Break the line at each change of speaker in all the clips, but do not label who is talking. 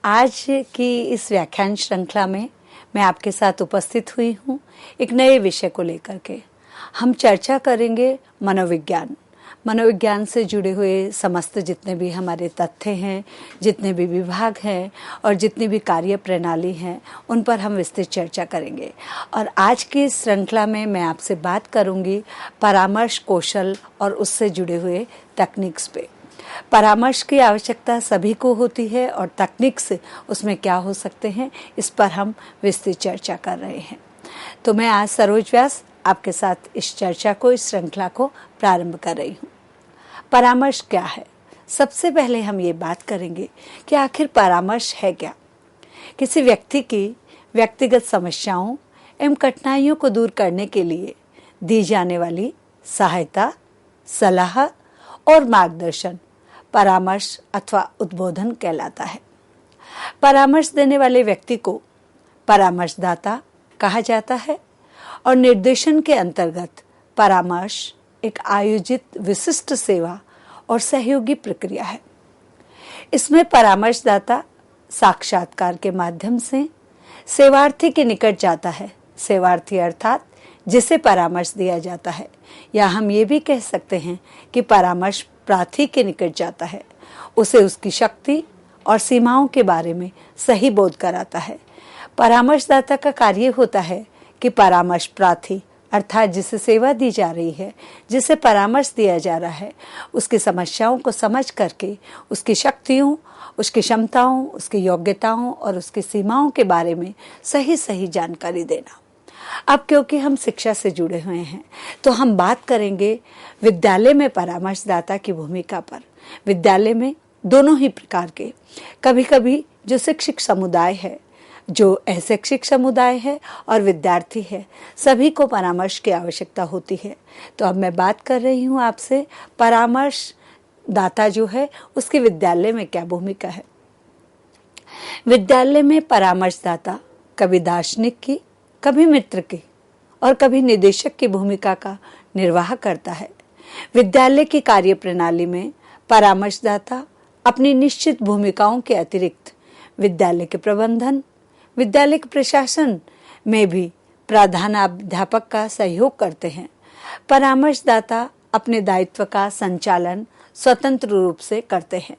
आज की इस व्याख्यान श्रृंखला में मैं आपके साथ उपस्थित हुई हूँ एक नए विषय को लेकर के। हम चर्चा करेंगे मनोविज्ञान से जुड़े हुए समस्त जितने भी हमारे तथ्य हैं, जितने भी विभाग हैं और जितनी भी कार्य प्रणाली हैं, उन पर हम विस्तृत चर्चा करेंगे। और आज की इस श्रृंखला में मैं आपसे बात करूंगी परामर्श कौशल और उससे जुड़े हुए तकनीक्स पे। परामर्श की आवश्यकता सभी को होती है और तकनीक से उसमें क्या हो सकते हैं, इस पर हम विस्तृत चर्चा कर रहे हैं। तो मैं आज सरोज व्यास आपके साथ इस चर्चा को, इस श्रृंखला को प्रारंभ कर रही हूँ। परामर्श क्या है? सबसे पहले हम ये बात करेंगे कि आखिर परामर्श है क्या। किसी व्यक्ति की व्यक्तिगत समस्याओं एवं कठिनाइयों को दूर करने के लिए दी जाने वाली सहायता, सलाह और मार्गदर्शन परामर्श अथवा उद्बोधन कहलाता है। परामर्श देने वाले व्यक्ति को परामर्शदाता कहा जाता है और निर्देशन के अंतर्गत परामर्श एक आयोजित विशिष्ट सेवा और सहयोगी प्रक्रिया है। इसमें परामर्शदाता साक्षात्कार के माध्यम से सेवार्थी के निकट जाता है। सेवार्थी अर्थात जिसे परामर्श दिया जाता है, या हम ये भी कह सकते हैं कि परामर्श प्रार्थी के निकट जाता है। उसे उसकी शक्ति और सीमाओं के बारे में सही बोध कराता है। परामर्शदाता का कार्य होता है कि परामर्श प्रार्थी अर्थात जिसे सेवा दी जा रही है, जिसे परामर्श दिया जा रहा है, उसकी समस्याओं को समझ करके उसकी शक्तियों, उसकी क्षमताओं, उसकी योग्यताओं और उसकी सीमाओं के बारे में सही सही जानकारी देना। अब क्योंकि हम शिक्षा से जुड़े हुए हैं तो हम बात करेंगे विद्यालय में परामर्शदाता की भूमिका पर। विद्यालय में दोनों ही प्रकार के, कभी कभी जो शिक्षक समुदाय है, जो अशिक्षित समुदाय है और विद्यार्थी है, सभी को परामर्श की आवश्यकता होती है। तो अब मैं बात कर रही हूँ आपसे परामर्श दाता जो है उसकी विद्यालय में क्या भूमिका है। विद्यालय में परामर्शदाता कभी दार्शनिक की, कभी मित्र की और कभी निदेशक की भूमिका का निर्वाह करता है। विद्यालय की कार्य प्रणाली में परामर्शदाता अपनी निश्चित भूमिकाओं के अतिरिक्त विद्यालय के प्रबंधन, विद्यालय के प्रशासन में भी प्रधानाध्यापक का सहयोग करते हैं। परामर्शदाता अपने दायित्व का संचालन स्वतंत्र रूप से करते हैं।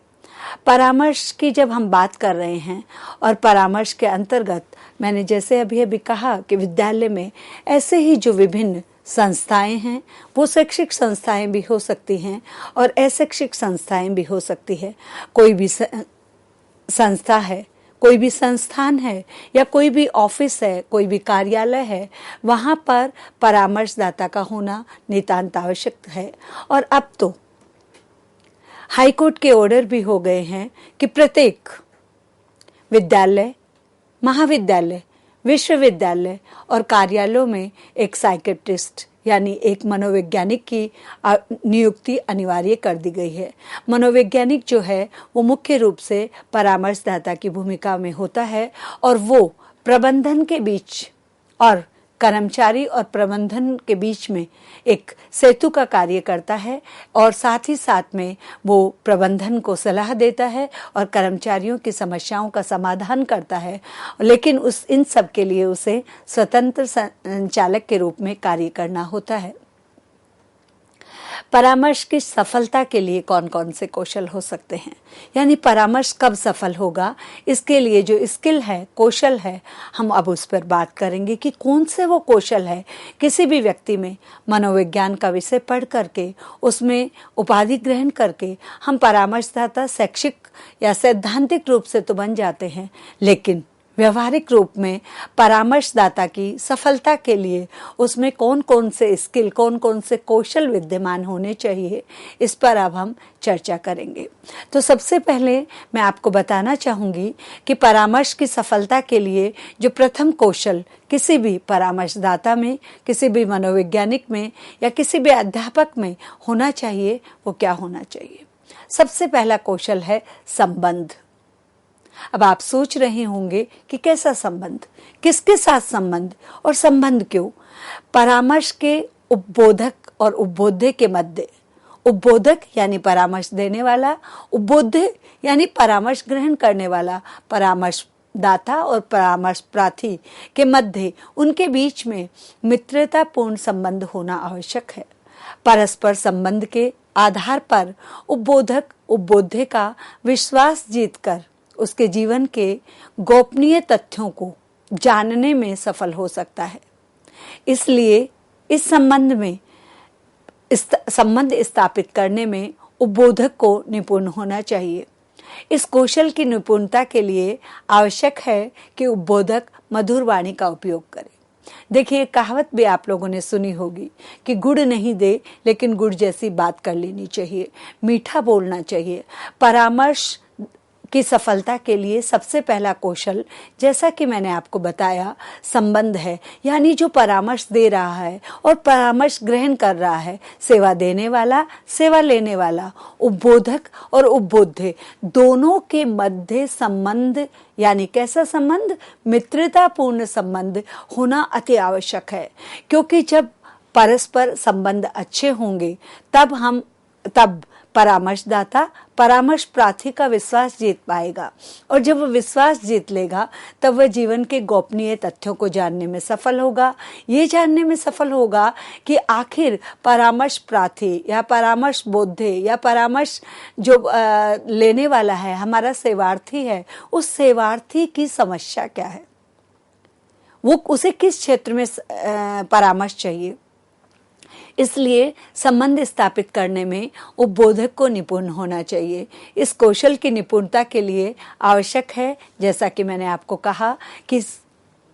परामर्श की जब हम बात कर रहे हैं और परामर्श के अंतर्गत मैंने जैसे अभी कहा कि विद्यालय में ऐसे ही जो विभिन्न संस्थाएं हैं, वो शैक्षिक संस्थाएं भी हो सकती हैं और अशैक्षिक संस्थाएं भी हो सकती है। कोई भी संस्था है, कोई भी संस्थान है या कोई भी ऑफिस है, कोई भी कार्यालय है, वहाँ पर परामर्शदाता का होना नितांत आवश्यक है। और अब तो हाईकोर्ट के ऑर्डर भी हो गए हैं कि प्रत्येक विद्यालय, महाविद्यालय, विश्वविद्यालय और कार्यालयों में एक साइकेट्रिस्ट यानी एक मनोवैज्ञानिक की नियुक्ति अनिवार्य कर दी गई है। मनोवैज्ञानिक जो है वो मुख्य रूप से परामर्शदाता की भूमिका में होता है और वो प्रबंधन के बीच और कर्मचारी और प्रबंधन के बीच में एक सेतु का कार्य करता है और साथ ही साथ में वो प्रबंधन को सलाह देता है और कर्मचारियों की समस्याओं का समाधान करता है। लेकिन इन सब के लिए उसे स्वतंत्र संचालक के रूप में कार्य करना होता है। परामर्श की सफलता के लिए कौन कौन से कौशल हो सकते हैं, यानी परामर्श कब सफल होगा, इसके लिए जो स्किल है, कौशल है, हम अब उस पर बात करेंगे कि कौन से वो कौशल है। किसी भी व्यक्ति में मनोविज्ञान का विषय पढ़ करके उसमें उपाधि ग्रहण करके हम परामर्शदाता शैक्षिक या सैद्धांतिक रूप से तो बन जाते हैं, लेकिन व्यवहारिक रूप में परामर्शदाता की सफलता के लिए उसमें कौन कौन से स्किल, कौन कौन से कौशल विद्यमान होने चाहिए, इस पर अब हम चर्चा करेंगे। तो सबसे पहले मैं आपको बताना चाहूँगी कि परामर्श की सफलता के लिए जो प्रथम कौशल किसी भी परामर्शदाता में, किसी भी मनोवैज्ञानिक में या किसी भी अध्यापक में होना चाहिए, वो क्या होना चाहिए? सबसे पहला कौशल है संबंध। अब आप सोच रहे होंगे कि कैसा संबंध, किसके साथ संबंध और संबंध क्यों? परामर्श के उपबोधक और उपबोध्य के मध्य उपबोधक यानी परामर्श देने वाला, उपबोध्य यानी परामर्श ग्रहण करने वाला, परामर्श दाता और परामर्श प्रार्थी के मध्य उनके बीच में मित्रतापूर्ण संबंध होना आवश्यक है। परस्पर संबंध के आधार पर उपबोधक उपबोध्य का विश्वास जीतकर उसके जीवन के गोपनीय तथ्यों को जानने में सफल हो सकता है। इसलिए इस संबंध स्थापित करने में उपबोधक को निपुण होना चाहिए। इस कौशल की निपुणता के लिए आवश्यक है कि उपबोधक मधुर वाणी का उपयोग करे। देखिए, कहावत भी आप लोगों ने सुनी होगी कि गुड़ नहीं दे लेकिन गुड़ जैसी बात कर लेनी चाहिए, मीठा बोलना चाहिए। परामर्श की सफलता के लिए सबसे पहला कौशल, जैसा कि मैंने आपको बताया, संबंध है। यानी जो परामर्श दे रहा है और परामर्श ग्रहण कर रहा है, सेवा देने वाला, सेवा लेने वाला, उपबोधक और उपबोध्य, दोनों के मध्य संबंध यानी कैसा संबंध? मित्रतापूर्ण संबंध होना अति आवश्यक है। क्योंकि जब परस्पर संबंध अच्छे होंगे तब परामर्शदाता परामर्श प्रार्थी का विश्वास जीत पाएगा, और जब वह विश्वास जीत लेगा तब वह जीवन के गोपनीय तथ्यों को जानने में सफल होगा। ये जानने में सफल होगा कि आखिर परामर्श प्रार्थी या परामर्श बोध्य या परामर्श जो लेने वाला है, हमारा सेवार्थी है, उस सेवार्थी की समस्या क्या है, वो उसे किस क्षेत्र में परामर्श चाहिए। इसलिए संबंध स्थापित करने में उपबोधक को निपुण होना चाहिए। इस कौशल की निपुणता के लिए आवश्यक है, जैसा कि मैंने आपको कहा, कि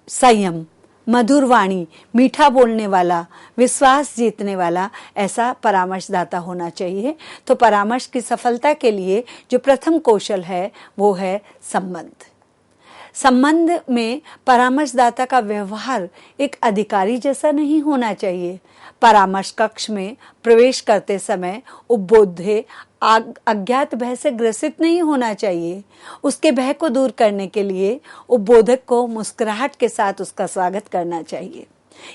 संयम, मधुर वाणी, मीठा बोलने वाला, विश्वास जीतने वाला ऐसा परामर्शदाता होना चाहिए। तो परामर्श की सफलता के लिए जो प्रथम कौशल है वो है संबंध। संबंध में परामर्शदाता का व्यवहार एक अधिकारी जैसा नहीं होना चाहिए। परामर्श कक्ष में प्रवेश करते समय उपबोध्य अज्ञात भय से ग्रसित नहीं होना चाहिए। उसके भय को दूर करने के लिए उपबोधक को मुस्कुराहट के साथ उसका स्वागत करना चाहिए।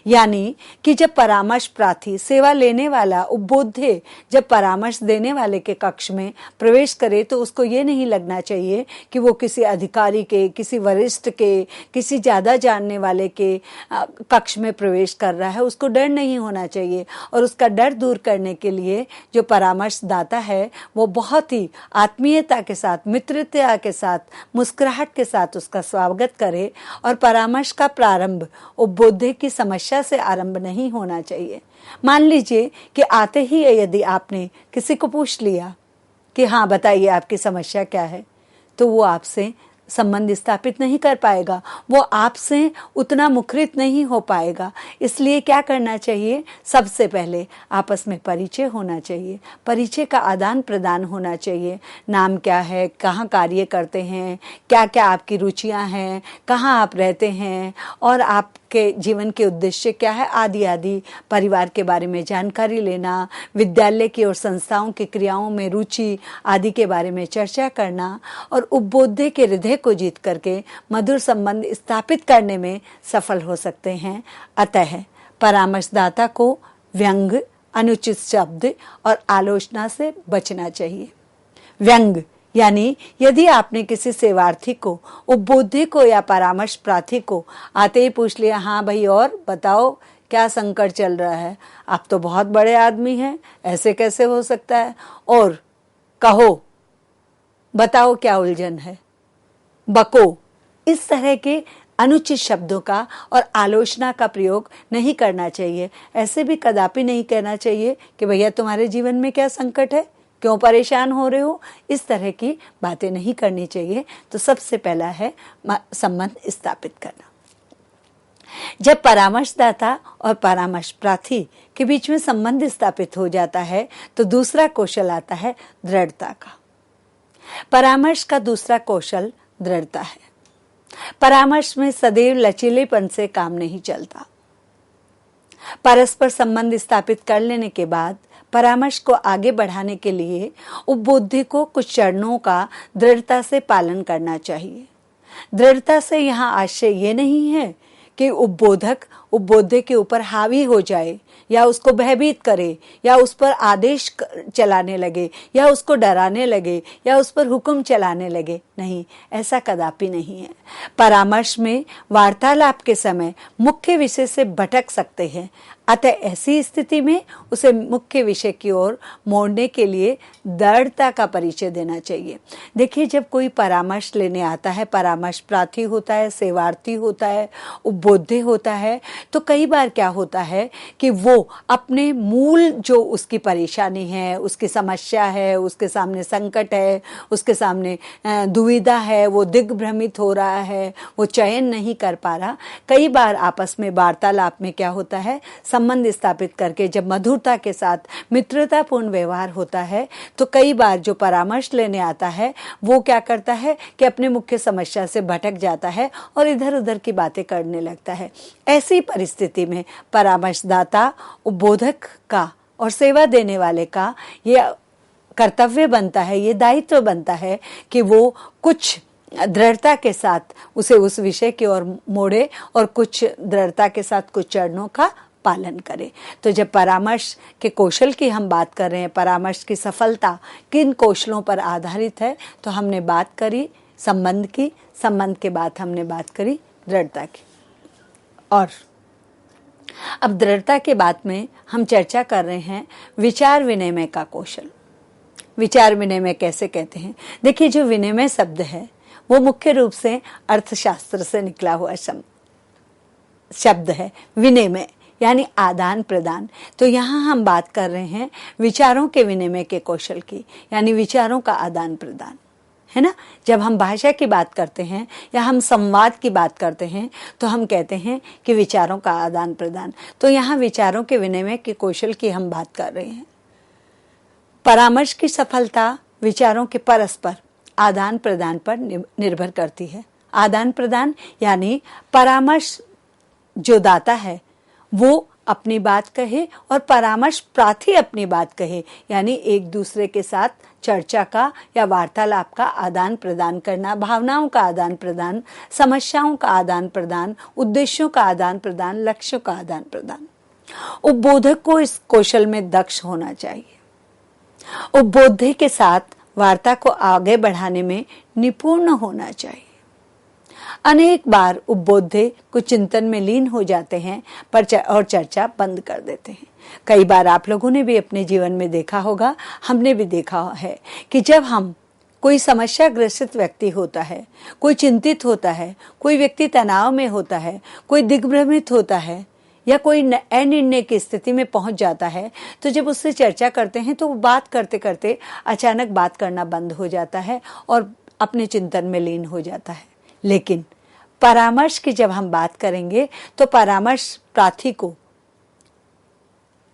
यानी कि जब परामर्श प्रार्थी, सेवा लेने वाला उपबोध्य जब परामर्श देने वाले के कक्ष में प्रवेश करे तो उसको ये नहीं लगना चाहिए कि वो किसी अधिकारी के, किसी वरिष्ठ के, किसी ज़्यादा जानने वाले के कक्ष में प्रवेश कर रहा है। उसको डर नहीं होना चाहिए, और उसका डर दूर करने के लिए जो परामर्शदाता है वो बहुत ही आत्मीयता के साथ, मित्रता के साथ, मुस्कुराहट के साथ उसका स्वागत करे। और परामर्श का प्रारंभ उपबोध्य की समस्या से आरंभ नहीं होना चाहिए। मान लीजिए कि आते ही यदि आपने किसी को पूछ लिया कि हाँ बताइए आपकी समस्या क्या है, तो वो आपसे संबंध स्थापित नहीं कर पाएगा, वो आपसे उतना मुखरित नहीं हो पाएगा। इसलिए क्या करना चाहिए? सबसे पहले आपस में परिचय होना चाहिए, परिचय का आदान प्रदान होना चाहिए। नाम क्या है, कहाँ कार्य करते हैं, क्या क्या आपकी रुचियां हैं, कहाँ आप रहते हैं और आपके जीवन के उद्देश्य क्या है, आदि आदि। परिवार के बारे में जानकारी लेना, विद्यालय की और संस्थाओं की क्रियाओं में रुचि आदि के बारे में चर्चा करना, और उपबोध्य के हृदय को जीत करके मधुर संबंध स्थापित करने में सफल हो सकते हैं। अतः परामर्शदाता को व्यंग, अनुचित शब्द और आलोचना से बचना चाहिए। व्यंग यानी यदि आपने किसी सेवार्थी को, उपबोध्य को या परामर्श प्रार्थी को आते ही पूछ लिया, हाँ भाई और बताओ क्या संकट चल रहा है, आप तो बहुत बड़े आदमी हैं, ऐसे कैसे हो सकता है, और कहो बताओ क्या उलझन है, बको, इस तरह के अनुचित शब्दों का और आलोचना का प्रयोग नहीं करना चाहिए। ऐसे भी कदापि नहीं कहना चाहिए कि भैया तुम्हारे जीवन में क्या संकट है, क्यों परेशान हो रहे हो, इस तरह की बातें नहीं करनी चाहिए। तो सबसे पहला है संबंध स्थापित करना। जब परामर्शदाता और परामर्श प्रार्थी के बीच में संबंध स्थापित हो जाता है तो दूसरा कौशल आता है दृढ़ता का। परामर्श का दूसरा कौशल दृढ़ता है। परामर्श में सदैव लचीलेपन से काम नहीं चलता। परस्पर संबंध स्थापित कर लेने के बाद परामर्श को आगे बढ़ाने के लिए उपबोध्य को कुछ चरणों का दृढ़ता से पालन करना चाहिए। दृढ़ता से यहाँ आशय ये नहीं है कि उपबोधक उपबोध्य के ऊपर हावी हो जाए या उसको भयभीत करे या उस पर आदेश चलाने लगे या उसको डराने लगे या उस पर हुक्म चलाने लगे। नहीं, ऐसा कदापि नहीं है। परामर्श में वार्तालाप के समय मुख्य विषय से भटक सकते हैं, अतः ऐसी स्थिति में उसे मुख्य विषय की ओर मोड़ने के लिए दृढ़ता का परिचय देना चाहिए। देखिए, जब कोई परामर्श लेने आता है, परामर्श प्रार्थी होता है, सेवार्थी होता है, उपबोध्य होता है, तो कई बार क्या होता है कि वो अपने मूल जो उसकी परेशानी है, उसकी समस्या है, उसके सामने संकट है, उसके सामने दुविधा है, वो दिग्भ्रमित हो रहा है, वो चयन नहीं कर पा रहा। कई बार आपस में वार्तालाप में क्या होता है, संबंध स्थापित करके जब मधुरता के साथ मित्रतापूर्ण व्यवहार होता है, तो कई बार जो परामर्श लेने आता है वो क्या करता है कि अपने मुख्य समस्या से भटक जाता है और इधर उधर की बातें करने लगता है। ऐसी परिस्थिति में परामर्शदाता, उपबोधक का और सेवा देने वाले का ये कर्तव्य बनता है, ये दायित्व बनता है कि वो कुछ दृढ़ता के साथ उसे उस विषय की ओर मोड़े और कुछ दृढ़ता के साथ कुछ चरणों का पालन करे। तो जब परामर्श के कौशल की हम बात कर रहे हैं, परामर्श की सफलता किन कौशलों पर आधारित है, तो हमने बात करी संबंध की, संबंध के बाद हमने बात करी दृढ़ता की। और अब दृढ़ता के बाद में हम चर्चा कर रहे हैं विचार विनिमय का कौशल। विचार विनिमय कैसे कहते हैं? देखिए, जो विनिमय शब्द है वो मुख्य रूप से अर्थशास्त्र से निकला हुआ शब्द है। विनिमय यानी आदान प्रदान। तो यहाँ हम बात कर रहे हैं विचारों के विनिमय के कौशल की, यानी विचारों का आदान प्रदान, है ना। जब हम भाषा की बात करते हैं या हम संवाद की बात करते हैं तो हम कहते हैं कि विचारों का आदान प्रदान। तो यहाँ विचारों के विनिमय के कौशल की हम बात कर रहे हैं। परामर्श की सफलता विचारों के परस्पर आदान प्रदान पर निर्भर करती है। आदान प्रदान यानी परामर्श जो दाता है वो अपनी बात कहे और परामर्श प्रार्थी अपनी बात कहे, यानी एक दूसरे के साथ चर्चा का या वार्तालाप का आदान प्रदान करना, भावनाओं का आदान प्रदान, समस्याओं का आदान प्रदान, उद्देश्यों का आदान प्रदान, लक्ष्यों का आदान प्रदान। उपबोधक को इस कौशल में दक्ष होना चाहिए। उपबोध्य के साथ वार्ता को आगे बढ़ाने में निपुण होना चाहिए। अनेक बार उपबोध्य कुछ चिंतन में लीन हो जाते हैं और चर्चा बंद कर देते हैं। कई बार आप लोगों ने भी अपने जीवन में देखा होगा, हमने भी देखा है कि जब हम कोई समस्या ग्रसित व्यक्ति होता है, कोई चिंतित होता है, कोई व्यक्ति तनाव में होता है, कोई दिग्भ्रमित होता है या कोई अनिर्णय की स्थिति में पहुंच जाता है, तो जब उससे चर्चा करते हैं तो वो बात करते करते अचानक बात करना बंद हो जाता है और अपने चिंतन में लीन हो जाता है। लेकिन परामर्श की जब हम बात करेंगे तो परामर्श प्रार्थी को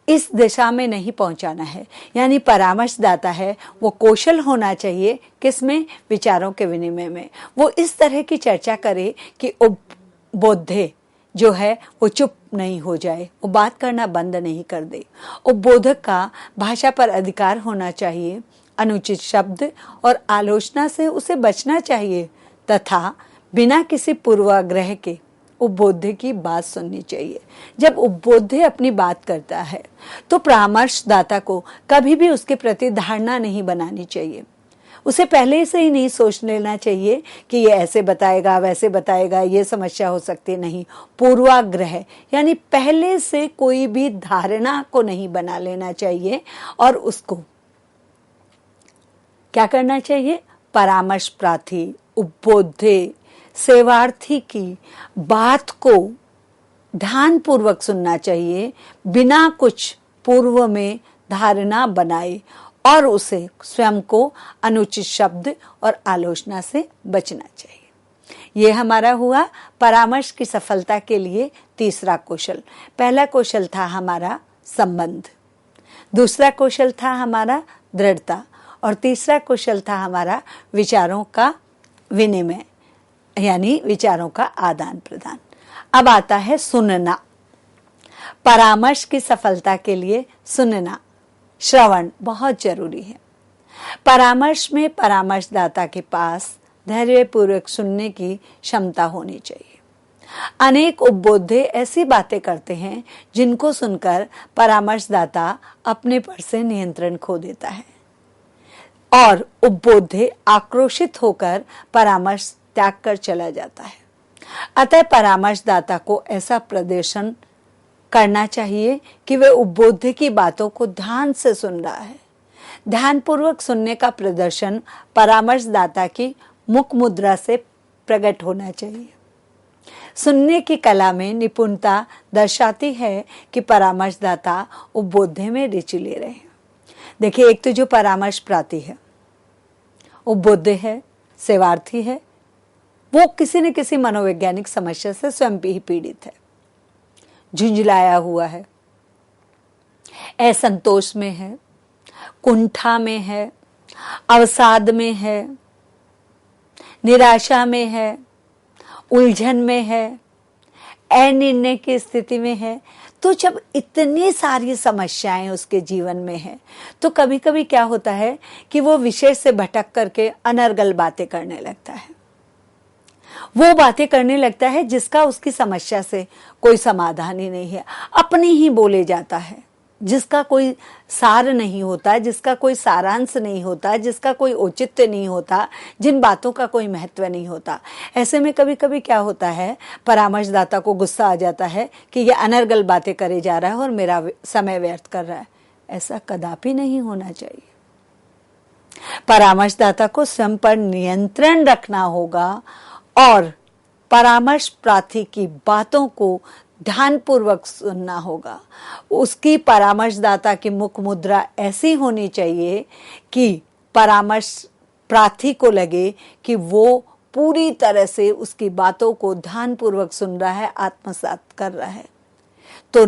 इस दिशा में नहीं पहुंचाना है, यानी परामर्शदाता है वो कौशल होना चाहिए किसमें? विचारों के विनिमय में। वो इस तरह की चर्चा करे कि उपबोध्य जो है वो चुप नहीं हो जाए, वो बात करना बंद नहीं कर दे। उपबोधक का भाषा पर अधिकार होना चाहिए, अनुचित शब्द और आलोचना से उसे बचना चाहिए तथा बिना किसी पूर्वाग्रह के उपबोध्य की बात सुननी चाहिए। जब उपबोध्य अपनी बात करता है तो परामर्शदाता को कभी भी उसके प्रति धारणा नहीं बनानी चाहिए। उसे पहले से ही नहीं सोच लेना चाहिए कि ये ऐसे बताएगा, वैसे बताएगा, ये समस्या हो सकती है। नहीं, पूर्वाग्रह यानी पहले से कोई भी धारणा को नहीं बना लेना चाहिए और उसको क्या करना चाहिए? परामर्श प्रार्थी, उपबोध्य, सेवार्थी की बात को ध्यानपूर्वक सुनना चाहिए, बिना कुछ पूर्व में धारणा बनाए, और उसे स्वयं को अनुचित शब्द और आलोचना से बचना चाहिए। ये हमारा हुआ परामर्श की सफलता के लिए तीसरा कौशल। पहला कौशल था हमारा संबंध, दूसरा कौशल था हमारा दृढ़ता और तीसरा कौशल था हमारा विचारों का विनिमय, यानी विचारों का आदान प्रदान। अब आता है सुनना। परामर्श की सफलता के लिए सुनना, श्रवण बहुत जरूरी है। परामर्श में परामर्शदाता के पास धैर्यपूर्वक सुनने की क्षमता होनी चाहिए। अनेक उपबोधे ऐसी बातें करते हैं जिनको सुनकर परामर्शदाता अपने पर से नियंत्रण खो देता है और उपबोधे आक्रोशित होकर परामर्श त्याग कर चला जाता है। अतः परामर्शदाता को ऐसा प्रदर्शन करना चाहिए कि वे उपबोधे की बातों को ध्यान से सुन रहा है। ध्यानपूर्वक सुनने का प्रदर्शन परामर्शदाता की मुख मुद्रा से प्रकट होना चाहिए। सुनने की कला में निपुणता दर्शाती है कि परामर्शदाता उपबोधे में रुचि ले रहे हैं। देखिए, एक तो जो परामर्श प्रार्थी है, उपबोधे है, सेवार्थी है, वो किसी न किसी मनोवैज्ञानिक समस्या से स्वयं भी पीड़ित है, झुंझलाया हुआ है, असंतोष में है, कुंठा में है, अवसाद में है, निराशा में है, उलझन में है, अनिर्णय की स्थिति में है। तो जब इतनी सारी समस्याएं उसके जीवन में है तो कभी कभी क्या होता है कि वो विषय से भटक करके अनर्गल बातें करने लगता है। वो बातें करने लगता है जिसका उसकी समस्या से कोई समाधान ही नहीं है, अपनी ही बोले जाता है, जिसका कोई सार नहीं होता, जिसका कोई सारांश नहीं होता, जिसका कोई औचित्य नहीं होता, जिन बातों का कोई महत्व नहीं होता। ऐसे में कभी कभी क्या होता है, परामर्शदाता को गुस्सा आ जाता है कि ये अनर्गल बातें करे जा रहा है और मेरा समय व्यर्थ कर रहा है। ऐसा कदापि नहीं होना चाहिए। परामर्शदाता को स्वयं पर नियंत्रण रखना होगा और परामर्श प्रार्थी की बातों को ध्यानपूर्वक सुनना होगा। उसकी परामर्शदाता की मुख मुद्रा ऐसी होनी चाहिए कि परामर्श प्रार्थी को लगे कि वो पूरी तरह से उसकी बातों को ध्यानपूर्वक सुन रहा है, आत्मसात कर रहा है। तो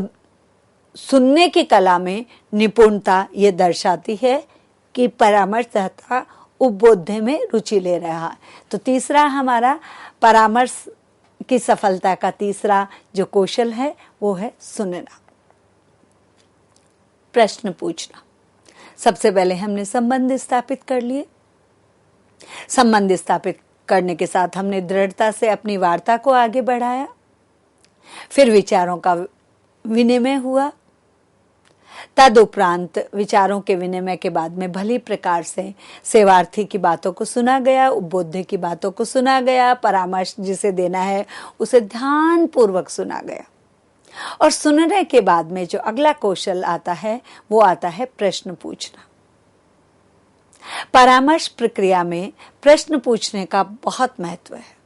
सुनने की कला में निपुणता ये दर्शाती है कि परामर्शदाता उपबोधे में रुचि ले रहा है। तो तीसरा हमारा परामर्श की सफलता का तीसरा जो कौशल है वो है सुनना, प्रश्न पूछना। सबसे पहले हमने संबंध स्थापित कर लिए। संबंध स्थापित करने के साथ हमने दृढ़ता से अपनी वार्ता को आगे बढ़ाया। फिर विचारों का विनिमय हुआ। तदुपरांत विचारों के विनिमय के बाद में भली प्रकार से सेवार्थी की बातों को सुना गया, उपबोधे की बातों को सुना गया, परामर्श जिसे देना है उसे ध्यान पूर्वक सुना गया। और सुनने के बाद में जो अगला कौशल आता है वो आता है प्रश्न पूछना। परामर्श प्रक्रिया में प्रश्न पूछने का बहुत महत्व है।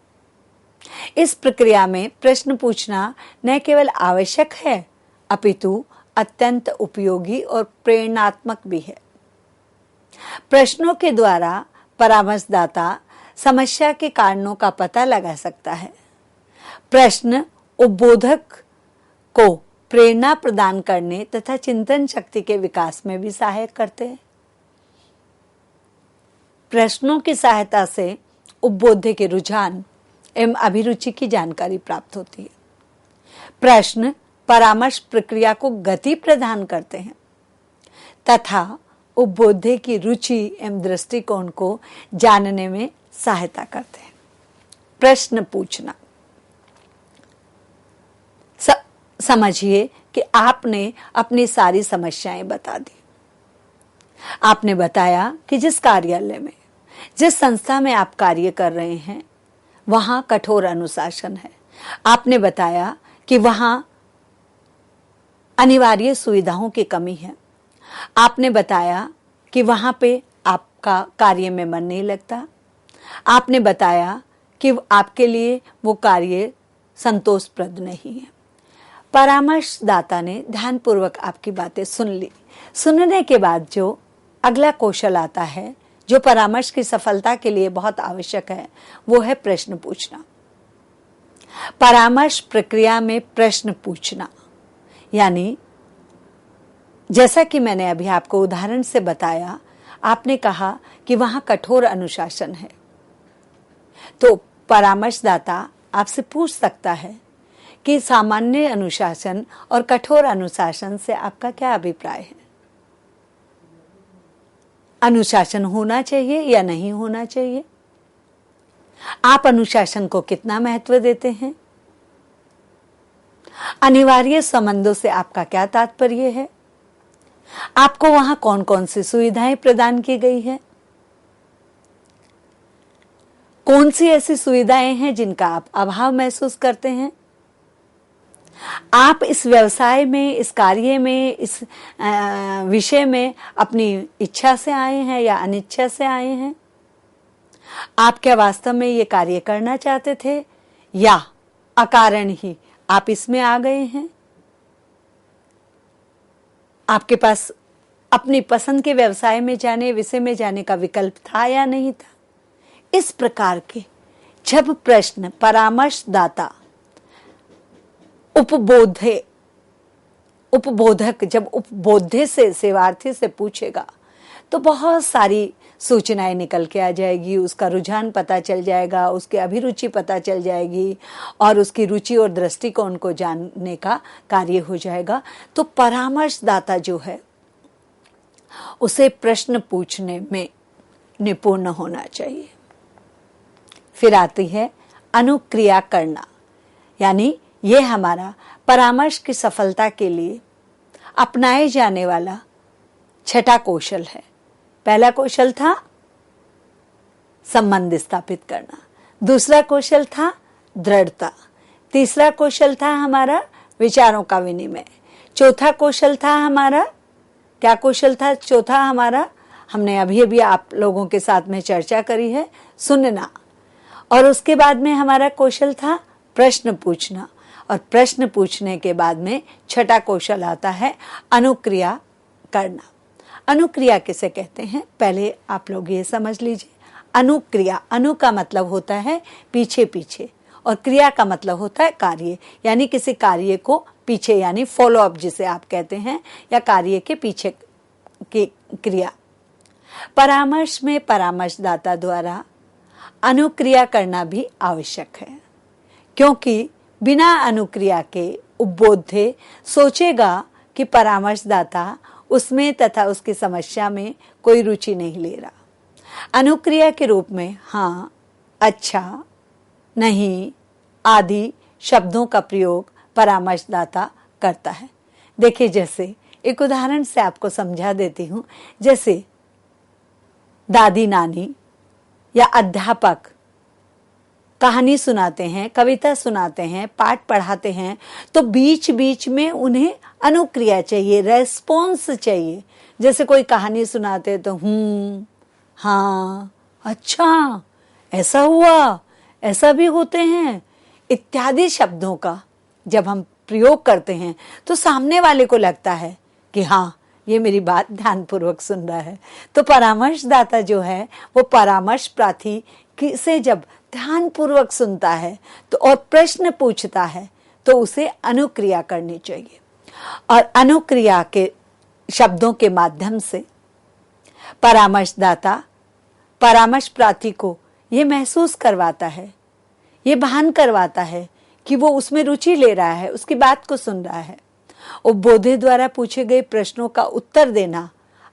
इस प्रक्रिया में प्रश्न पूछना न केवल आवश्यक है अपितु अत्यंत उपयोगी और प्रेरणात्मक भी है। प्रश्नों के द्वारा परामर्शदाता समस्या के कारणों का पता लगा सकता है। प्रश्न उपबोधक को प्रेरणा प्रदान करने तथा चिंतन शक्ति के विकास में भी सहायक करते हैं। प्रश्नों की सहायता से उपबोधे के रुझान एवं अभिरुचि की जानकारी प्राप्त होती है। प्रश्न परामर्श प्रक्रिया को गति प्रदान करते हैं तथा उपबोधे की रुचि एवं दृष्टिकोण को जानने में सहायता करते हैं। प्रश्न पूछना, समझिए कि आपने अपनी सारी समस्याएं बता दी। आपने बताया कि जिस कार्यालय में, जिस संस्था में आप कार्य कर रहे हैं वहां कठोर अनुशासन है। आपने बताया कि वहां अनिवार्य सुविधाओं की कमी है। आपने बताया कि वहां पे आपका कार्य में मन नहीं लगता। आपने बताया कि आपके लिए वो कार्य संतोषप्रद नहीं है। परामर्शदाता ने ध्यानपूर्वक आपकी बातें सुन ली। सुनने के बाद जो अगला कौशल आता है जो परामर्श की सफलता के लिए बहुत आवश्यक है वो है प्रश्न पूछना। परामर्श प्रक्रिया में प्रश्न पूछना यानी जैसा कि मैंने अभी आपको उदाहरण से बताया, आपने कहा कि वहां कठोर अनुशासन है, तो परामर्शदाता आपसे पूछ सकता है कि सामान्य अनुशासन और कठोर अनुशासन से आपका क्या अभिप्राय है। अनुशासन होना चाहिए या नहीं होना चाहिए? आप अनुशासन को कितना महत्व देते हैं? अनिवार्य संबंधों से आपका क्या तात्पर्य है? आपको वहां कौन कौन सी सुविधाएं प्रदान की गई है? कौन सी ऐसी सुविधाएं हैं जिनका आप अभाव महसूस करते हैं? आप इस व्यवसाय में, इस कार्य में, इस विषय में अपनी इच्छा से आए हैं या अनिच्छा से आए हैं? आप क्या वास्तव में ये कार्य करना चाहते थे या अकारण ही आप इसमें आ गए हैं? आपके पास अपनी पसंद के व्यवसाय में जाने, विषय में जाने का विकल्प था या नहीं था? इस प्रकार के जब प्रश्न परामर्शदाता उपबोधक जब उपबोध्य से, सेवार्थी से पूछेगा तो बहुत सारी सूचनाएं निकल के आ जाएगी, उसका रुझान पता चल जाएगा, उसकी अभिरुचि पता चल जाएगी और उसकी रुचि और दृष्टिकोण को जानने का कार्य हो जाएगा। तो परामर्शदाता जो है उसे प्रश्न पूछने में निपुण होना चाहिए। फिर आती है अनुक्रिया करना, यानी ये हमारा परामर्श की सफलता के लिए अपनाए जाने वाला छठा कौशल है। पहला कौशल था संबंध स्थापित करना, दूसरा कौशल था दृढ़ता, तीसरा कौशल था हमारा विचारों का विनिमय, चौथा कौशल था हमारा, क्या कौशल था चौथा हमारा? हमने अभी अभी आप लोगों के साथ में चर्चा करी है, सुनना। और उसके बाद में हमारा कौशल था प्रश्न पूछना, और प्रश्न पूछने के बाद में छठा कौशल आता है अनुक्रिया करना। अनुक्रिया किसे कहते हैं? पहले आप लोग ये समझ लीजिए। अनुक्रिया, अनु का मतलब होता है पीछे पीछे, और क्रिया का मतलब होता है कार्य, यानी किसी कार्य को पीछे, यानी फॉलो अप जिसे आप कहते हैं, या कार्य के पीछे की क्रिया। परामर्श में परामर्शदाता द्वारा अनुक्रिया करना भी आवश्यक है, क्योंकि बिना अनुक्रिया के उपबोध्य सोचेगा कि परामर्शदाता उसमें तथा उसकी समस्या में कोई रुचि नहीं ले रहा। अनुक्रिया के रूप में हाँ, अच्छा, नहीं आदि शब्दों का प्रयोग परामर्शदाता करता है। देखिए, जैसे एक उदाहरण से आपको समझा देती हूँ। जैसे दादी नानी या अध्यापक कहानी सुनाते हैं, कविता सुनाते हैं, पाठ पढ़ाते हैं, तो बीच बीच में उन्हें अनुक्रिया चाहिए, रेस्पॉन्स चाहिए। जैसे कोई कहानी सुनाते तो हाँ, अच्छा, ऐसा हुआ, ऐसा भी होते हैं इत्यादि शब्दों का जब हम प्रयोग करते हैं तो सामने वाले को लगता है कि हाँ, ये मेरी बात ध्यानपूर्वक सुन रहा है। तो परामर्शदाता जो है वो परामर्श प्रार्थी से जब ध्यानपूर्वक सुनता है तो और प्रश्न पूछता है तो उसे अनुक्रिया करनी चाहिए, और अनुक्रिया के शब्दों के माध्यम से परामर्शदाता परामर्श प्रार्थी को ये महसूस करवाता है, ये भान करवाता है कि वो उसमें रुचि ले रहा है, उसकी बात को सुन रहा है। उपबोधे द्वारा पूछे गए प्रश्नों का उत्तर देना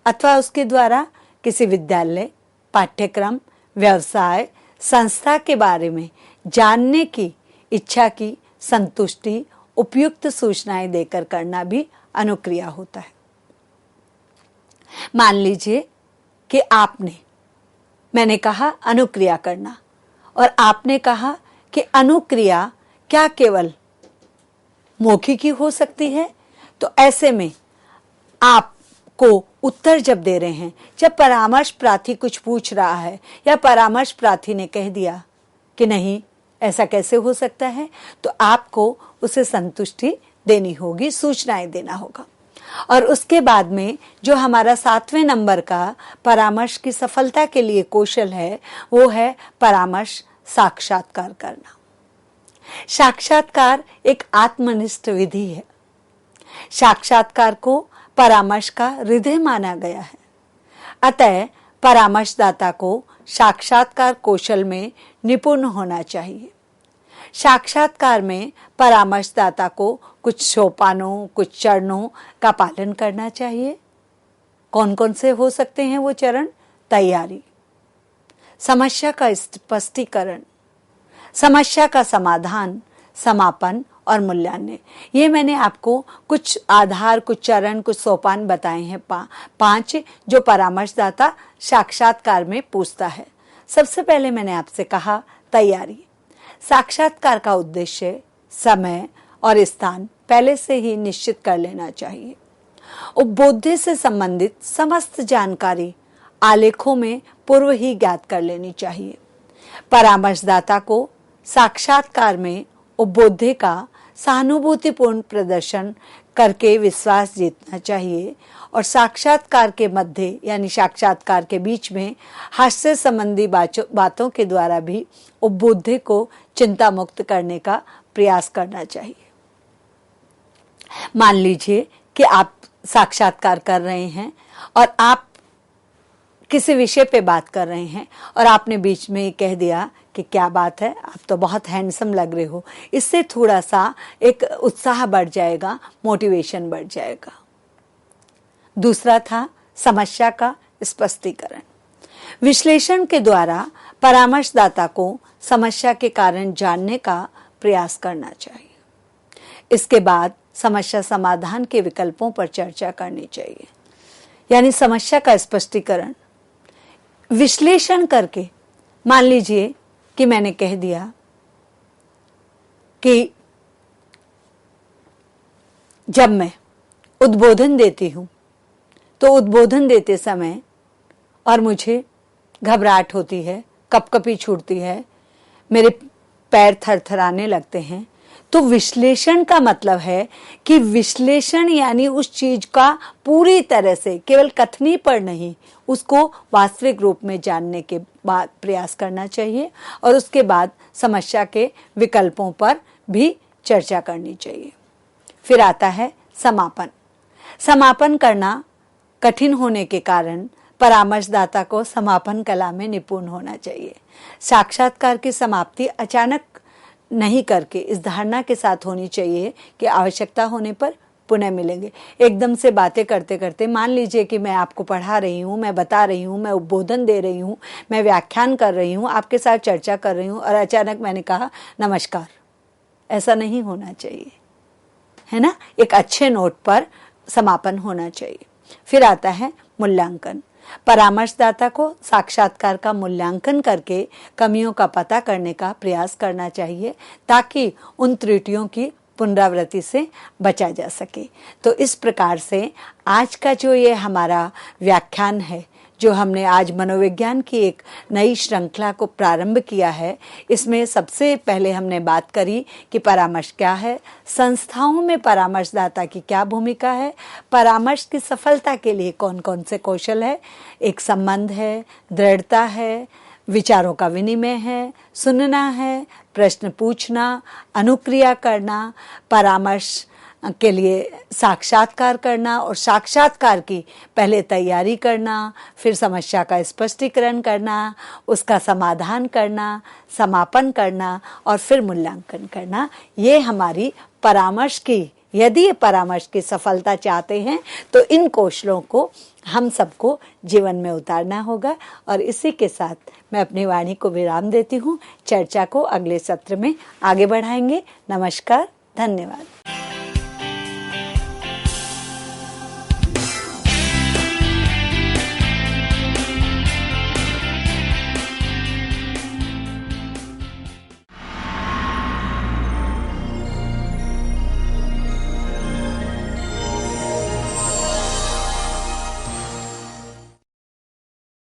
अथवा उसके द्वारा किसी विद्यालय, पाठ्यक्रम, व्यवसाय, संस्था के बारे में जानने की इच्छा की संतुष्टि उपयुक्त सूचनाएं देकर करना भी अनुक्रिया होता है। मान लीजिए कि मैंने कहा अनुक्रिया करना, और आपने कहा कि अनुक्रिया क्या केवल मौखिक ही हो सकती है? तो ऐसे में आपको उत्तर जब दे रहे हैं, जब परामर्श प्रार्थी कुछ पूछ रहा है या परामर्श प्रार्थी ने कह दिया कि नहीं, ऐसा कैसे हो सकता है, तो आपको उसे संतुष्टि देनी होगी, सूचनाएं देना होगा। और उसके बाद में जो हमारा 7वें नंबर का परामर्श की सफलता के लिए कौशल है वो है परामर्श साक्षात्कार करना। साक्षात्कार एक आत्मनिष्ठ विधि है। साक्षात्कार को परामर्श का हृदय माना गया है। अतः परामर्शदाता को साक्षात्कार कौशल में निपुण होना चाहिए। साक्षात्कार में परामर्शदाता को कुछ सोपानों, कुछ चरणों का पालन करना चाहिए। कौन कौन से हो सकते हैं वो चरण? तैयारी, समस्या का स्पष्टीकरण, समस्या का समाधान, समापन और मूल्यांकन। ये मैंने आपको कुछ आधार, कुछ चरण, कुछ सोपान बताए हैं, 5 जो परामर्शदाता साक्षात्कार में पूछता है। सबसे पहले मैंने आपसे कहा तैयारी। साक्षात्कार का उद्देश्य समय और स्थान पहले से ही निश्चित कर लेना चाहिए। उपबोध्य से संबंधित समस्त जानकारी आलेखों में पूर्व ही ज्ञात कर लेनी चाहिए। परामर्शदाता को साक्षात्कार में उपबोध्य का सहानुभूतिपूर्ण प्रदर्शन करके विश्वास जीतना चाहिए और साक्षात्कार के मध्य यानी साक्षात्कार के बीच में हास्य संबंधी बातों के द्वारा भी उपबोध्य को चिंता मुक्त करने का प्रयास करना चाहिए। मान लीजिए कि आप साक्षात्कार कर रहे हैं और आप किसी विषय पे बात कर रहे हैं और आपने बीच में कह दिया कि क्या बात है, आप तो बहुत हैंडसम लग रहे हो। इससे थोड़ा सा एक उत्साह बढ़ जाएगा, मोटिवेशन बढ़ जाएगा। दूसरा था समस्या का स्पष्टीकरण। विश्लेषण के द्वारा परामर्शदाता को समस्या के कारण जानने का प्रयास करना चाहिए। इसके बाद समस्या समाधान के विकल्पों पर चर्चा करनी चाहिए। यानी समस्या का स्पष्टीकरण विश्लेषण करके, मान लीजिए कि मैंने कह दिया कि जब मैं उद्बोधन देती हूं तो उद्बोधन देते समय और मुझे घबराहट होती है, कपकपी छूटती है, मेरे पैर थरथराने लगते हैं, तो विश्लेषण का मतलब है कि विश्लेषण यानी उस चीज का पूरी तरह से केवल कथनी पर नहीं, उसको वास्तविक रूप में जानने के बाद प्रयास करना चाहिए और उसके बाद समस्या के विकल्पों पर भी चर्चा करनी चाहिए। फिर आता है समापन। समापन करना कठिन होने के कारण परामर्शदाता को समापन कला में निपुण होना चाहिए। साक्षात्कार की समाप्ति अचानक नहीं करके इस धारणा के साथ होनी चाहिए कि आवश्यकता होने पर पुनः मिलेंगे। एकदम से बातें करते करते, मान लीजिए कि मैं आपको पढ़ा रही हूँ, मैं बता रही हूँ, मैं उद्बोधन दे रही हूँ, मैं व्याख्यान कर रही हूँ, आपके साथ चर्चा कर रही हूँ और अचानक मैंने कहा नमस्कार। ऐसा नहीं होना चाहिए, है ना। एक अच्छे नोट पर समापन होना चाहिए। फिर आता है मूल्यांकन। परामर्शदाता को साक्षात्कार का मूल्यांकन करके कमियों का पता करने का प्रयास करना चाहिए ताकि उन त्रुटियों की पुनरावृत्ति से बचा जा सके। तो इस प्रकार से आज का जो ये हमारा व्याख्यान है, जो हमने आज मनोविज्ञान की एक नई श्रृंखला को प्रारंभ किया है, इसमें सबसे पहले हमने बात करी कि परामर्श क्या है, संस्थाओं में परामर्शदाता की क्या भूमिका है, परामर्श की सफलता के लिए कौन कौन से कौशल है, एक संबंध है, दृढ़ता है, विचारों का विनिमय है, सुनना है, प्रश्न पूछना, अनुक्रिया करना, परामर्श के लिए साक्षात्कार करना और साक्षात्कार की पहले तैयारी करना, फिर समस्या का स्पष्टीकरण करना, उसका समाधान करना, समापन करना और फिर मूल्यांकन करना। ये हमारी परामर्श की, यदि ये परामर्श की सफलता चाहते हैं तो इन कौशलों को हम सबको जीवन में उतारना होगा। और इसी के साथ मैं अपनी वाणी को विराम देती हूँ। चर्चा को अगले सत्र में आगे बढ़ाएंगे। नमस्कार, धन्यवाद।